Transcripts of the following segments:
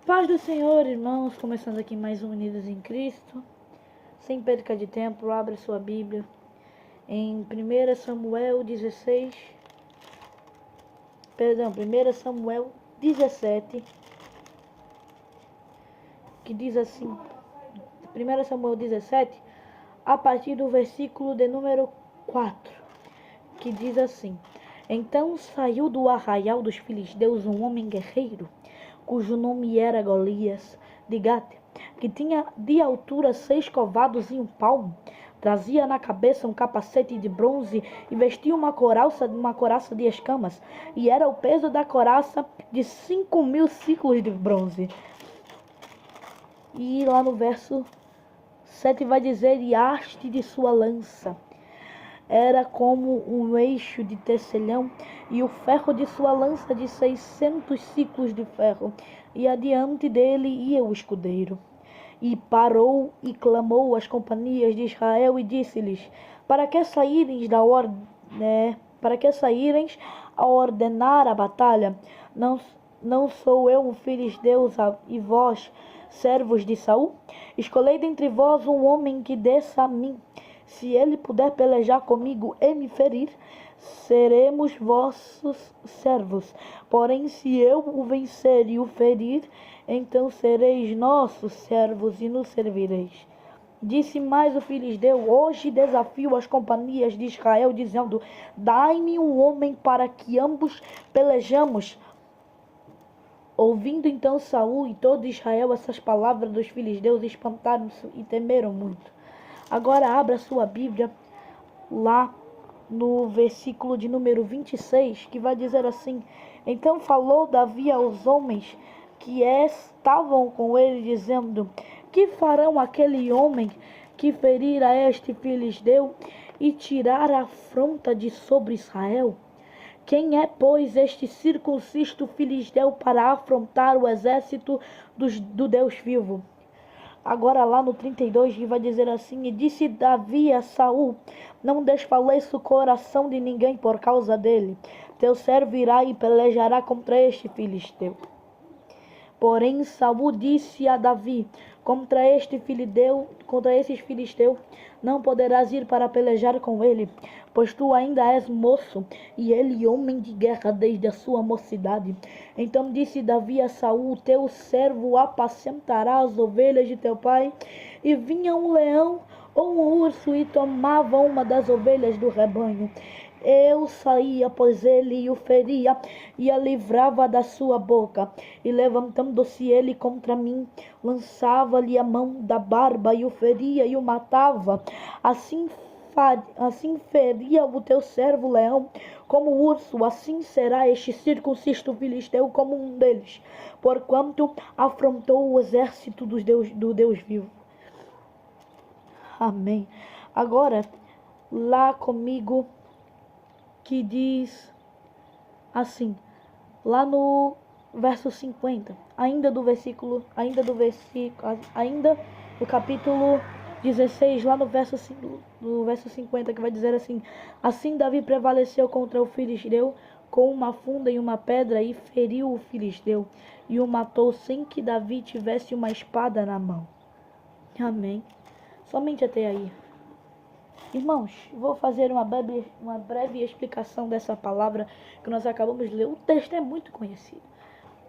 Paz do Senhor, irmãos, começando aqui mais um Unidos em Cristo. Sem perca de tempo, abra sua Bíblia em 1 Samuel 16, 1 Samuel 17, que diz assim, 1 Samuel 17, a partir do versículo de número 4, que diz assim: Então saiu do arraial dos filisteus um homem guerreiro, cujo nome era Golias, de Gate, que tinha de altura 6 covados e 1 palmo. Trazia na cabeça um capacete de bronze e vestia uma couraça de escamas, e era o peso da couraça de 5.000 ciclos de bronze. E lá no verso 7 vai dizer: e a haste de sua lança era como um eixo de tecelão, e o ferro de sua lança de 600 ciclos de ferro, e adiante dele ia o escudeiro. E parou e clamou às companhias de Israel e disse-lhes: para que saíreis a ordenar a batalha? Não sou eu um filisteu e vós, servos de Saul? Escolhei dentre vós um homem que desça a mim. Se ele puder pelejar comigo e me ferir, seremos vossos servos. Porém, se eu o vencer e o ferir, então sereis nossos servos e nos servireis. Disse mais o filisteu: hoje desafio as companhias de Israel, dizendo: dai-me um homem para que ambos pelejamos. Ouvindo então Saul e todo Israel essas palavras dos filisteus, espantaram-se e temeram muito. Agora abra sua Bíblia lá no versículo de número 26, que vai dizer assim: Então falou Davi aos homens que estavam com ele, dizendo: que farão aquele homem que ferir a este filisteu e tirar a afronta de sobre Israel? Quem é, pois, este circunciso filisteu para afrontar o exército do Deus vivo? Agora lá no 32 vai dizer assim: e disse Davi a Saul: não desfaleça o coração de ninguém por causa dele. Teu servo irá e pelejará contra este filisteu. Porém Saul disse a Davi: contra esses filisteus não poderás ir para pelejar com ele, pois tu ainda és moço, e ele homem de guerra desde a sua mocidade. Então disse Davi a Saul: teu servo apacentará as ovelhas de teu pai. E vinha um leão ou um urso e tomava uma das ovelhas do rebanho. Eu saía, pois ele e o feria, e a livrava da sua boca. E levantando-se ele contra mim, lançava-lhe a mão da barba, e o feria e o matava. Assim feria o teu servo leão como urso, assim será este circunciso filisteu como um deles, porquanto afrontou o exército do Deus vivo. Amém. Agora, lá comigo, que diz assim, lá no verso 50, ainda do capítulo 16, lá no verso 50, que vai dizer assim: assim Davi prevaleceu contra o filisteu com uma funda e uma pedra, e feriu o filisteu, e o matou sem que Davi tivesse uma espada na mão. Amém. Somente até aí. Irmãos, vou fazer uma breve explicação dessa palavra que nós acabamos de ler. O texto é muito conhecido.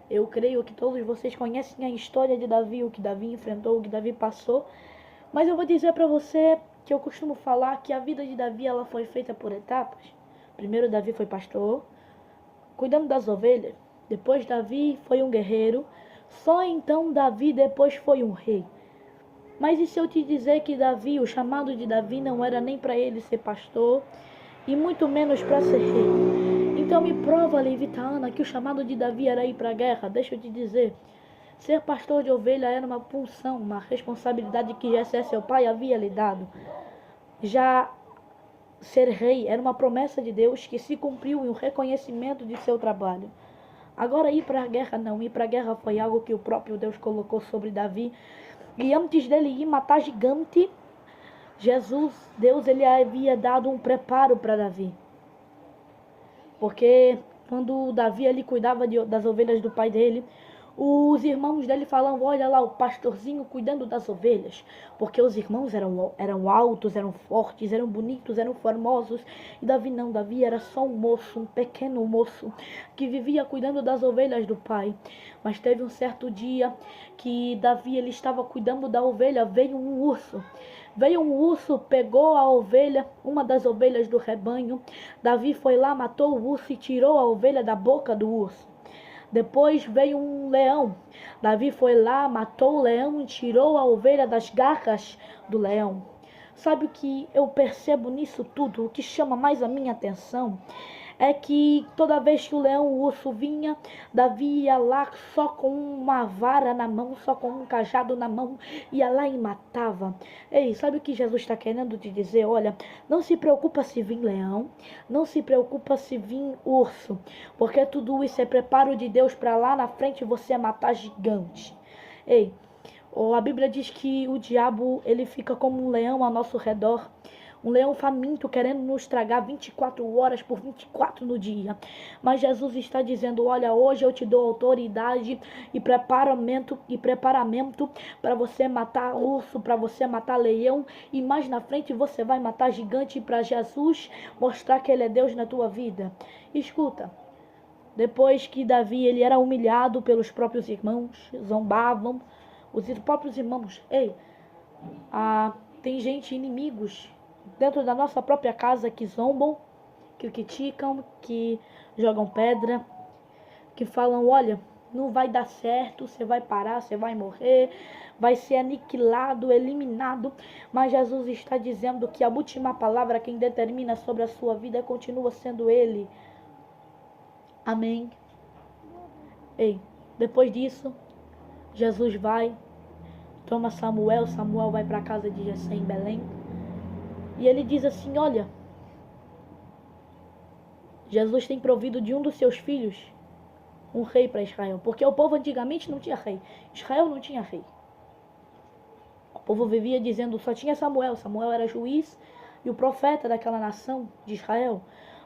Eu creio que todos vocês conhecem a história de Davi, o que Davi enfrentou, o que Davi passou. Mas eu vou dizer para você que eu costumo falar que a vida de Davi ela foi feita por etapas. Primeiro Davi foi pastor, cuidando das ovelhas. Depois Davi foi um guerreiro. Só então Davi depois foi um rei. Mas e se eu te dizer que Davi, o chamado de Davi não era nem para ele ser pastor, e muito menos para ser rei? Então me prova, Levita Ana, que o chamado de Davi era ir para a guerra. Deixa eu te dizer, ser pastor de ovelha era uma função, uma responsabilidade que Jessé, seu pai, havia lhe dado. Já ser rei era uma promessa de Deus que se cumpriu em um reconhecimento de seu trabalho. Agora ir para a guerra não, ir para a guerra foi algo que o próprio Deus colocou sobre Davi. E antes dele ir matar gigante, Deus ele havia dado um preparo para Davi. Porque quando Davi ele cuidava das ovelhas do pai dele, Os irmãos dele falam, olha lá o pastorzinho cuidando das ovelhas, porque os irmãos eram altos, eram fortes, eram bonitos, eram formosos, e Davi não, Davi era só um moço, um pequeno moço, que vivia cuidando das ovelhas do pai. Mas teve um certo dia que Davi ele estava cuidando da ovelha, veio um urso, pegou a ovelha, uma das ovelhas do rebanho. Davi foi lá, matou o urso e tirou a ovelha da boca do urso. Depois veio um leão. Davi foi lá, matou o leão e tirou a ovelha das garras do leão. Sabe o que eu percebo nisso tudo? O que chama mais a minha atenção é que toda vez que o leão, o urso vinha, Davi ia lá só com uma vara na mão, só com um cajado na mão, ia lá e matava. Ei, sabe o que Jesus está querendo te dizer? Olha, não se preocupa se vir leão, não se preocupa se vir urso, porque tudo isso é preparo de Deus para lá na frente você matar gigante. Ei, a Bíblia diz que o diabo ele fica como um leão ao nosso redor. Um leão faminto querendo nos tragar 24 horas por 24 no dia. Mas Jesus está dizendo, olha, hoje eu te dou autoridade e preparamento para você matar urso, para você matar leão. E mais na frente você vai matar gigante para Jesus mostrar que ele é Deus na tua vida. Escuta, depois que Davi ele era humilhado pelos próprios irmãos, zombavam, os próprios irmãos, tem gente, inimigos, dentro da nossa própria casa que zombam, que criticam, que jogam pedra, que falam, olha, não vai dar certo, você vai parar, você vai morrer, vai ser aniquilado, eliminado. Mas Jesus está dizendo que a última palavra, quem determina sobre a sua vida, continua sendo Ele. Amém. Ei, depois disso, Jesus vai, toma Samuel vai para a casa de Jessé em Belém. E ele diz assim, olha, Jesus tem provido de um dos seus filhos um rei para Israel. Porque o povo antigamente não tinha rei. Israel não tinha rei. O povo vivia dizendo, só tinha Samuel. Samuel era juiz e o profeta daquela nação de Israel.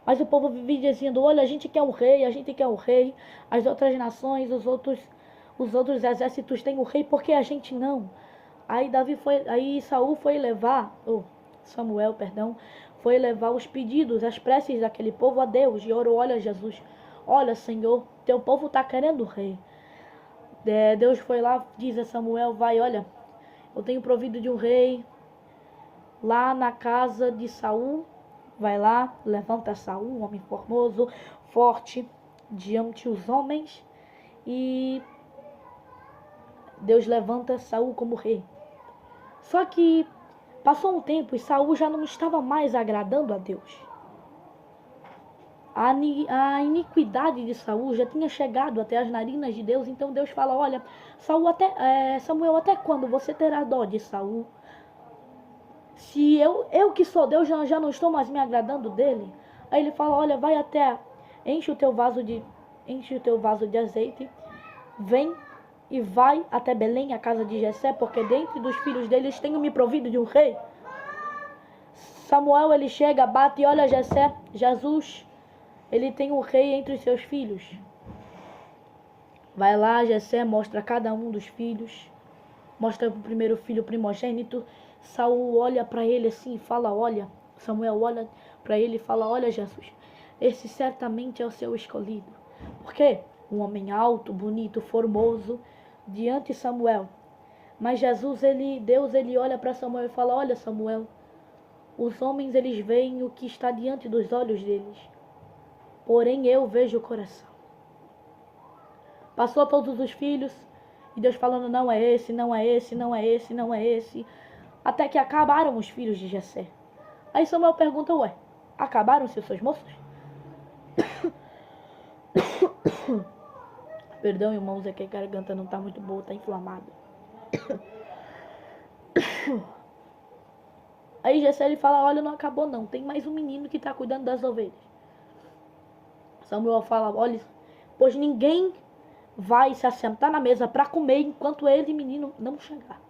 Mas o povo vivia dizendo, olha, a gente quer um rei, a gente quer um rei. As outras nações, os outros exércitos têm um rei, porque a gente não. Aí Saul foi levar... Samuel, foi levar os pedidos, as preces daquele povo a Deus e orou, olha Jesus, olha Senhor, teu povo está querendo rei. Deus foi lá, diz a Samuel, vai, olha, eu tenho provido de um rei lá na casa de Saul, vai lá, levanta Saul, um homem formoso, forte, diante dos homens, e Deus levanta Saul como rei. Só que passou um tempo e Saul já não estava mais agradando a Deus. A iniquidade de Saul já tinha chegado até as narinas de Deus. Então Deus fala, olha, Samuel, até quando você terá dó de Saul? Se eu que sou Deus já não estou mais me agradando dele. Aí ele fala, olha, vai até, enche o teu vaso de azeite, vem e vai até Belém, a casa de Jessé, porque dentre dos filhos deles tenho me provido de um rei. Samuel, ele chega, bate e olha Jessé, Jesus, ele tem um rei entre os seus filhos. Vai lá, Jessé mostra cada um dos filhos, mostra o primeiro filho primogênito. Saul olha para ele assim e fala, olha, Samuel olha para ele e fala, olha Jesus, esse certamente é o seu escolhido. Por quê? Um homem alto, bonito, formoso, diante de Samuel. Mas Deus ele olha para Samuel e fala, olha Samuel, os homens eles veem o que está diante dos olhos deles, porém eu vejo o coração. Passou todos os filhos e Deus falando, não é esse, não é esse, não é esse, não é esse, até que acabaram os filhos de Jessé. Aí Samuel pergunta, ué, acabaram-se os seus moços? Perdão, irmãos, é que a garganta não está muito boa, está inflamada. Aí Jessé ele fala, olha, não acabou não, tem mais um menino que está cuidando das ovelhas. Samuel fala, olha, pois ninguém vai se assentar na mesa para comer enquanto ele, menino, não chegar.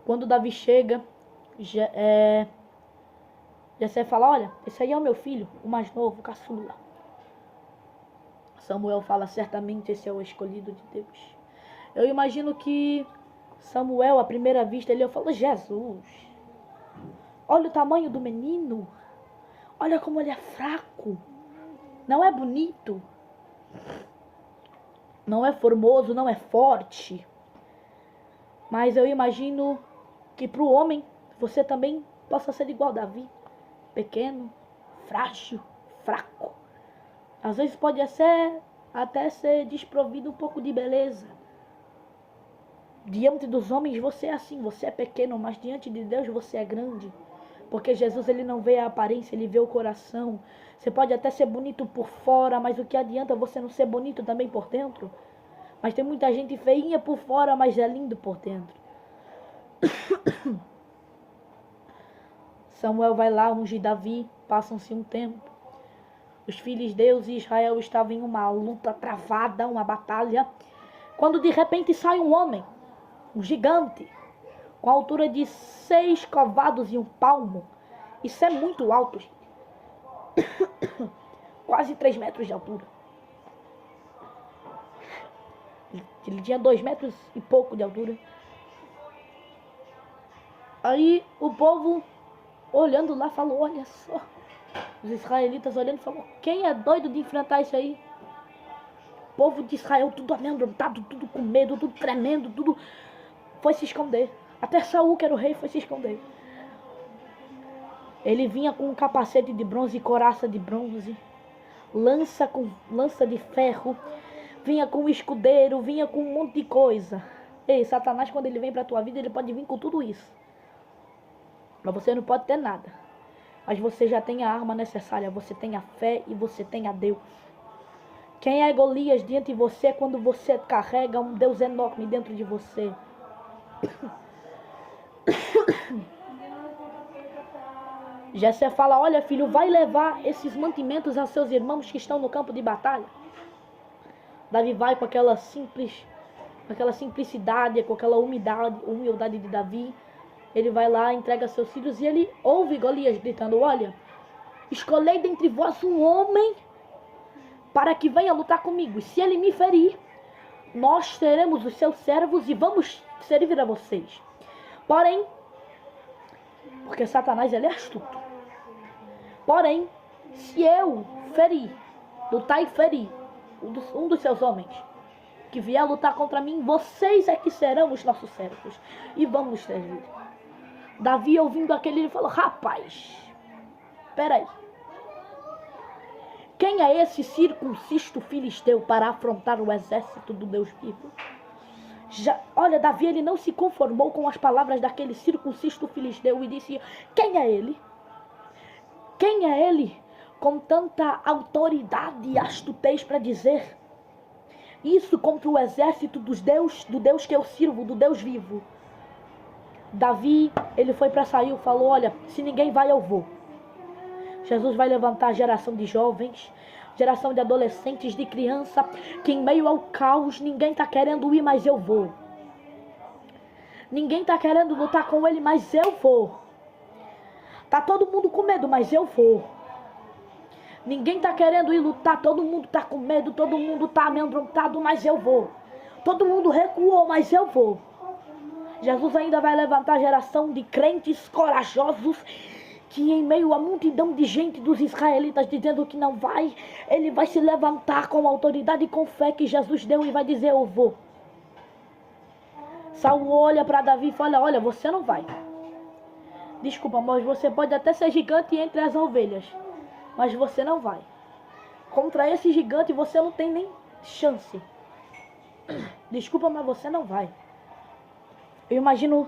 Quando Davi chega, Jessé fala, olha, esse aí é o meu filho, o mais novo, o caçula. Samuel fala, certamente esse é o escolhido de Deus. Eu imagino que Samuel, à primeira vista, ele falou, Jesus, olha o tamanho do menino. Olha como ele é fraco. Não é bonito. Não é formoso, não é forte. Mas eu imagino que para o homem, você também possa ser igual a Davi. Pequeno, frágil, fraco. Às vezes pode até ser desprovido um pouco de beleza. Diante dos homens você é assim, você é pequeno, mas diante de Deus você é grande. Porque Jesus, ele não vê a aparência, ele vê o coração. Você pode até ser bonito por fora, mas o que adianta você não ser bonito também por dentro? Mas tem muita gente feinha por fora, mas é lindo por dentro. Samuel vai lá, unge Davi, passam-se um tempo. Os filhos de Deus e Israel estavam em uma luta travada, uma batalha. Quando de repente sai um homem, um gigante, com a altura de 6 covados e um palmo. Isso é muito alto, gente. Quase 3 metros de altura. Ele tinha 2 metros e pouco de altura. Aí o povo, olhando lá, falou, olha só. Os israelitas olhando, falou, quem é doido de enfrentar isso aí? O povo de Israel, tudo amedrontado, tudo com medo, tudo tremendo, tudo foi se esconder. Até Saul, que era o rei, foi se esconder. Ele vinha com um capacete de bronze e coraça de bronze, lança de ferro, vinha com um escudeiro, vinha com um monte de coisa. Ei, Satanás, quando ele vem para a tua vida, ele pode vir com tudo isso. Mas você não pode ter nada. Mas você já tem a arma necessária, você tem a fé e você tem a Deus. Quem é Golias diante de você quando você carrega um Deus enorme dentro de você? Jessé fala, olha filho, vai levar esses mantimentos a seus irmãos que estão no campo de batalha. Davi vai com aquela simplicidade, com aquela humildade de Davi. Ele vai lá, entrega seus filhos e ele ouve Golias gritando, olha, escolhei dentre vós um homem para que venha lutar comigo. E se ele me ferir, nós seremos os seus servos e vamos servir a vocês. Porém, porque Satanás, ele é astuto. Porém, se eu lutar e ferir um dos seus homens, que vier lutar contra mim, vocês é que serão os nossos servos e vamos nos servir. Davi, ouvindo aquele, ele falou, rapaz, peraí. Quem é esse circunciso filisteu para afrontar o exército do Deus vivo? Olha, Davi, ele não se conformou com as palavras daquele circunciso filisteu e disse, quem é ele? Quem é ele com tanta autoridade e astutez para dizer isso contra o exército do Deus que eu sirvo, do Deus vivo? Davi, ele foi para sair e falou, olha, se ninguém vai, eu vou. Jesus vai levantar a geração de jovens, geração de adolescentes, de criança, que em meio ao caos, ninguém está querendo ir, mas eu vou. Ninguém está querendo lutar com ele, mas eu vou. Tá todo mundo com medo, mas eu vou. Ninguém está querendo ir lutar, todo mundo está com medo, todo mundo está amedrontado, mas eu vou. Todo mundo recuou, mas eu vou. Jesus ainda vai levantar a geração de crentes corajosos, que em meio à multidão de gente dos israelitas dizendo que não vai, ele vai se levantar com a autoridade e com fé que Jesus deu e vai dizer, eu vou. Saul olha para Davi e fala, olha, você não vai. Desculpa, mas você pode até ser gigante entre as ovelhas, mas você não vai. Contra esse gigante você não tem nem chance. Desculpa, mas você não vai. Eu imagino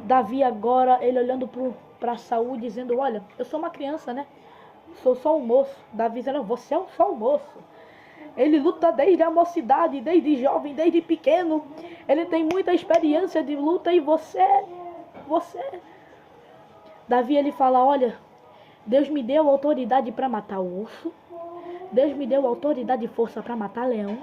Davi agora, ele olhando para Saul dizendo, olha, eu sou uma criança, né? Sou só um moço. Davi dizendo, você é só um moço. Ele luta desde a mocidade, desde jovem, desde pequeno. Ele tem muita experiência de luta e você... Davi, ele fala, olha, Deus me deu autoridade para matar o urso. Deus me deu autoridade e força para matar leão.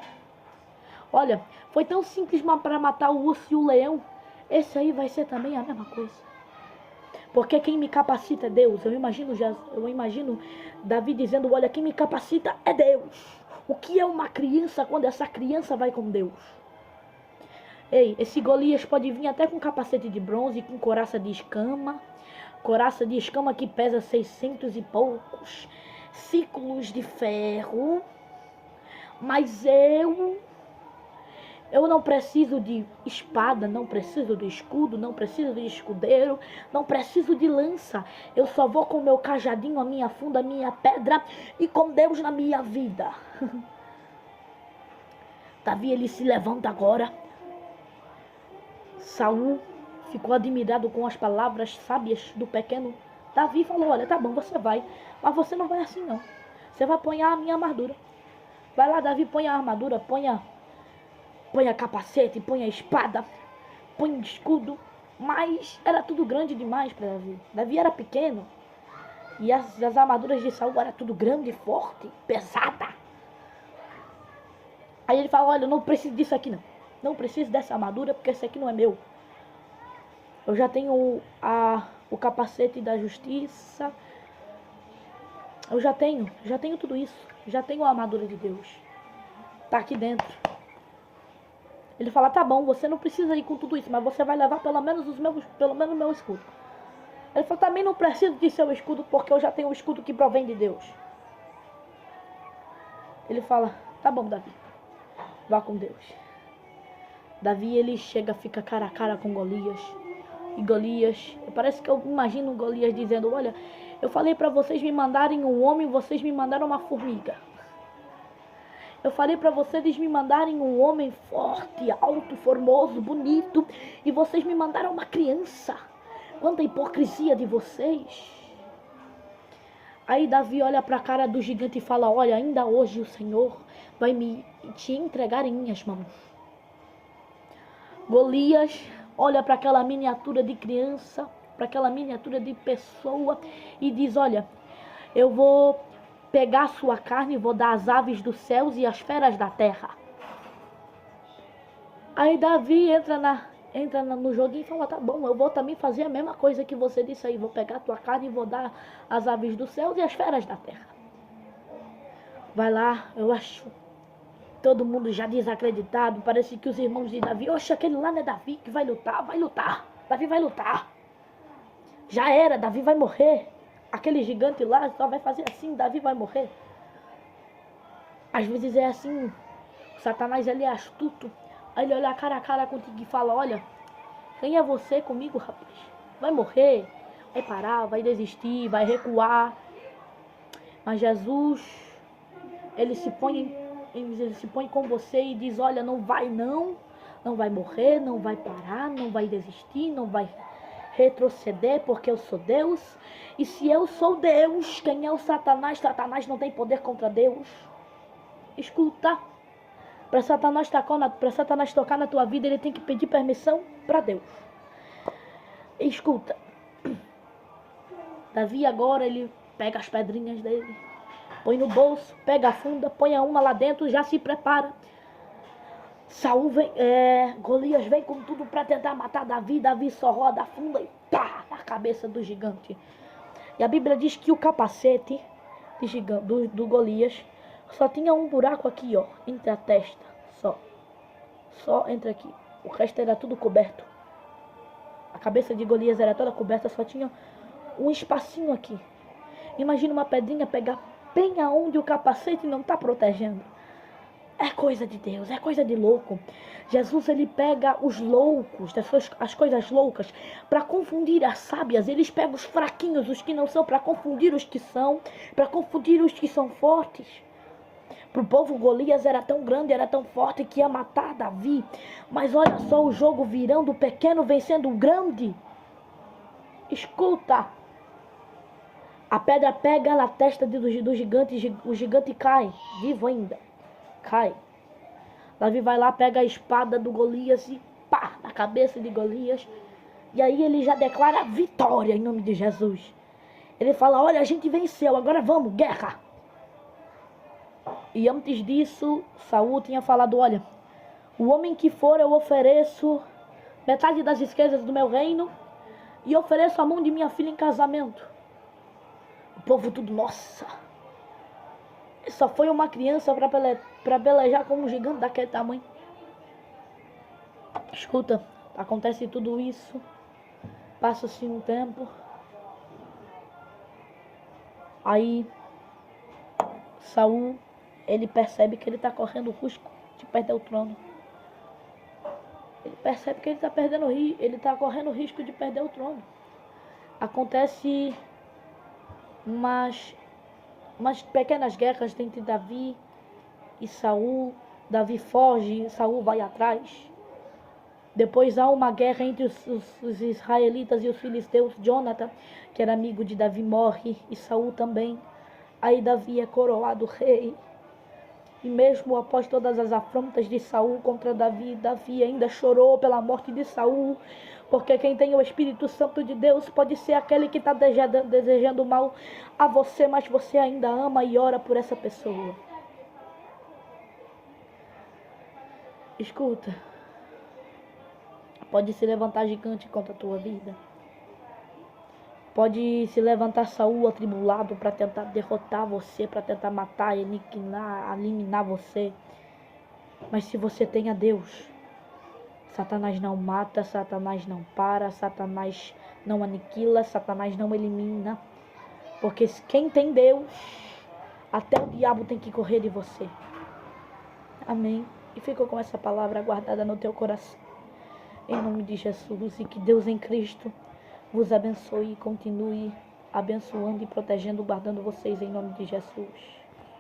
Olha, foi tão simples para matar o urso e o leão. Esse aí vai ser também a mesma coisa. Porque quem me capacita é Deus. Eu imagino Davi dizendo, olha, quem me capacita é Deus. O que é uma criança quando essa criança vai com Deus? Ei, esse Golias pode vir até com capacete de bronze, com coraça de escama. Coraça de escama que pesa 600 e poucos ciclos de ferro. Mas eu não preciso de espada, não preciso de escudo, não preciso de escudeiro, não preciso de lança. Eu só vou com meu cajadinho, a minha funda, a minha pedra e com Deus na minha vida. Davi, ele se levanta agora. Saul ficou admirado com as palavras sábias do pequeno Davi. Falou, olha, tá bom, você vai, mas você não vai assim não. Você vai pôr a minha armadura. Vai lá, Davi, põe a armadura, põe a capacete, põe a espada, põe o escudo. Mas era tudo grande demais para Davi. Davi era pequeno. E as armaduras de Saul eram tudo grande, forte, pesada. Aí ele fala, olha, eu não preciso disso aqui não. Não preciso dessa armadura porque esse aqui não é meu. Eu já tenho o capacete da justiça. Eu já tenho tudo isso. Já tenho a armadura de Deus. Tá aqui dentro. Ele fala, tá bom, você não precisa ir com tudo isso, mas você vai levar pelo menos o meu escudo. Ele fala, também não preciso de seu escudo, porque eu já tenho o escudo que provém de Deus. Ele fala, tá bom, Davi, vá com Deus. Davi, ele chega, fica cara a cara com Golias. E Golias, parece que eu imagino Golias dizendo, olha, eu falei para vocês me mandarem um homem, vocês me mandaram uma formiga. Eu falei para vocês me mandarem um homem forte, alto, formoso, bonito, e vocês me mandaram uma criança. Quanta hipocrisia de vocês. Aí Davi olha para a cara do gigante e fala, olha, ainda hoje o Senhor vai te entregar em minhas mãos. Golias olha para aquela miniatura de criança, para aquela miniatura de pessoa e diz, olha, eu vou pegar a sua carne e vou dar às aves dos céus e às feras da terra. Aí Davi entra no joguinho e fala, tá bom, eu vou também fazer a mesma coisa que você disse aí, vou pegar a tua carne e vou dar às aves dos céus e às feras da terra. Vai lá, eu acho todo mundo já desacreditado, parece que os irmãos de Davi, oxe, aquele lá não é Davi que vai lutar, Davi vai lutar. Já era, Davi vai morrer. Aquele gigante lá só vai fazer assim, Davi vai morrer. Às vezes é assim, o Satanás ele é astuto. Aí ele olha cara a cara contigo e fala, olha, quem é você comigo, rapaz? Vai morrer, vai parar, vai desistir, vai recuar. Mas Jesus, ele se põe com você e diz, olha, não vai morrer, não vai parar, não vai desistir, não vai retroceder, porque eu sou Deus. E se eu sou Deus, quem é o Satanás? Satanás não tem poder contra Deus. Escuta, para Satanás tocar na tua vida, ele tem que pedir permissão para Deus. Escuta, Davi agora, ele pega as pedrinhas dele, põe no bolso, pega a funda, põe a uma lá dentro, já se prepara. Golias vem com tudo para tentar matar Davi. Davi só roda a funda e pá, na cabeça do gigante. E a Bíblia diz que o capacete do Golias só tinha um buraco aqui, ó, entre a testa, só entre aqui. O resto era tudo coberto. A cabeça de Golias era toda coberta, só tinha um espacinho aqui. Imagina uma pedrinha pegar bem aonde o capacete não está protegendo. É coisa de Deus, é coisa de louco. Jesus, ele pega os loucos, as coisas loucas, para confundir as sábias. Eles pegam os fraquinhos, os que não são, para confundir os que são, para confundir os que são fortes. Para o povo, Golias era tão grande, era tão forte que ia matar Davi. Mas olha só o jogo virando, o pequeno vencendo o grande. Escuta. A pedra pega na testa do gigante, o gigante cai, vivo ainda. Cai. Davi vai lá, pega a espada do Golias e pá, na cabeça de Golias. E aí ele já declara vitória em nome de Jesus. Ele fala, olha, a gente venceu, agora vamos, guerra. E antes disso, Saul tinha falado, olha, o homem que for, eu ofereço metade das riquezas do meu reino e ofereço a mão de minha filha em casamento. O povo tudo, nossa, Só foi uma criança para pelejar com um gigante daquele tamanho. Escuta, acontece tudo isso. Passa-se um tempo. Aí Saul, ele percebe que ele está correndo risco de perder o trono. Ele percebe que ele está correndo risco de perder o trono. Acontece umas pequenas guerras entre Davi e Saul. Davi foge, Saul vai atrás. Depois há uma guerra entre os israelitas e os filisteus. Jonathan, que era amigo de Davi, morre, e Saul também. Aí Davi é coroado rei. E mesmo após todas as afrontas de Saul contra Davi, Davi ainda chorou pela morte de Saul, porque quem tem o Espírito Santo de Deus pode ser aquele que está desejando mal a você, mas você ainda ama e ora por essa pessoa. Escuta, pode se levantar gigante contra a tua vida. Pode se levantar Saul atribulado para tentar derrotar você, para tentar matar, eliminar você. Mas se você tem a Deus, Satanás não mata, Satanás não para, Satanás não aniquila, Satanás não elimina. Porque quem tem Deus, até o diabo tem que correr de você. Amém. E ficou com essa palavra guardada no teu coração. Em nome de Jesus, e que Deus em Cristo vos abençoe e continue abençoando e protegendo, guardando vocês em nome de Jesus.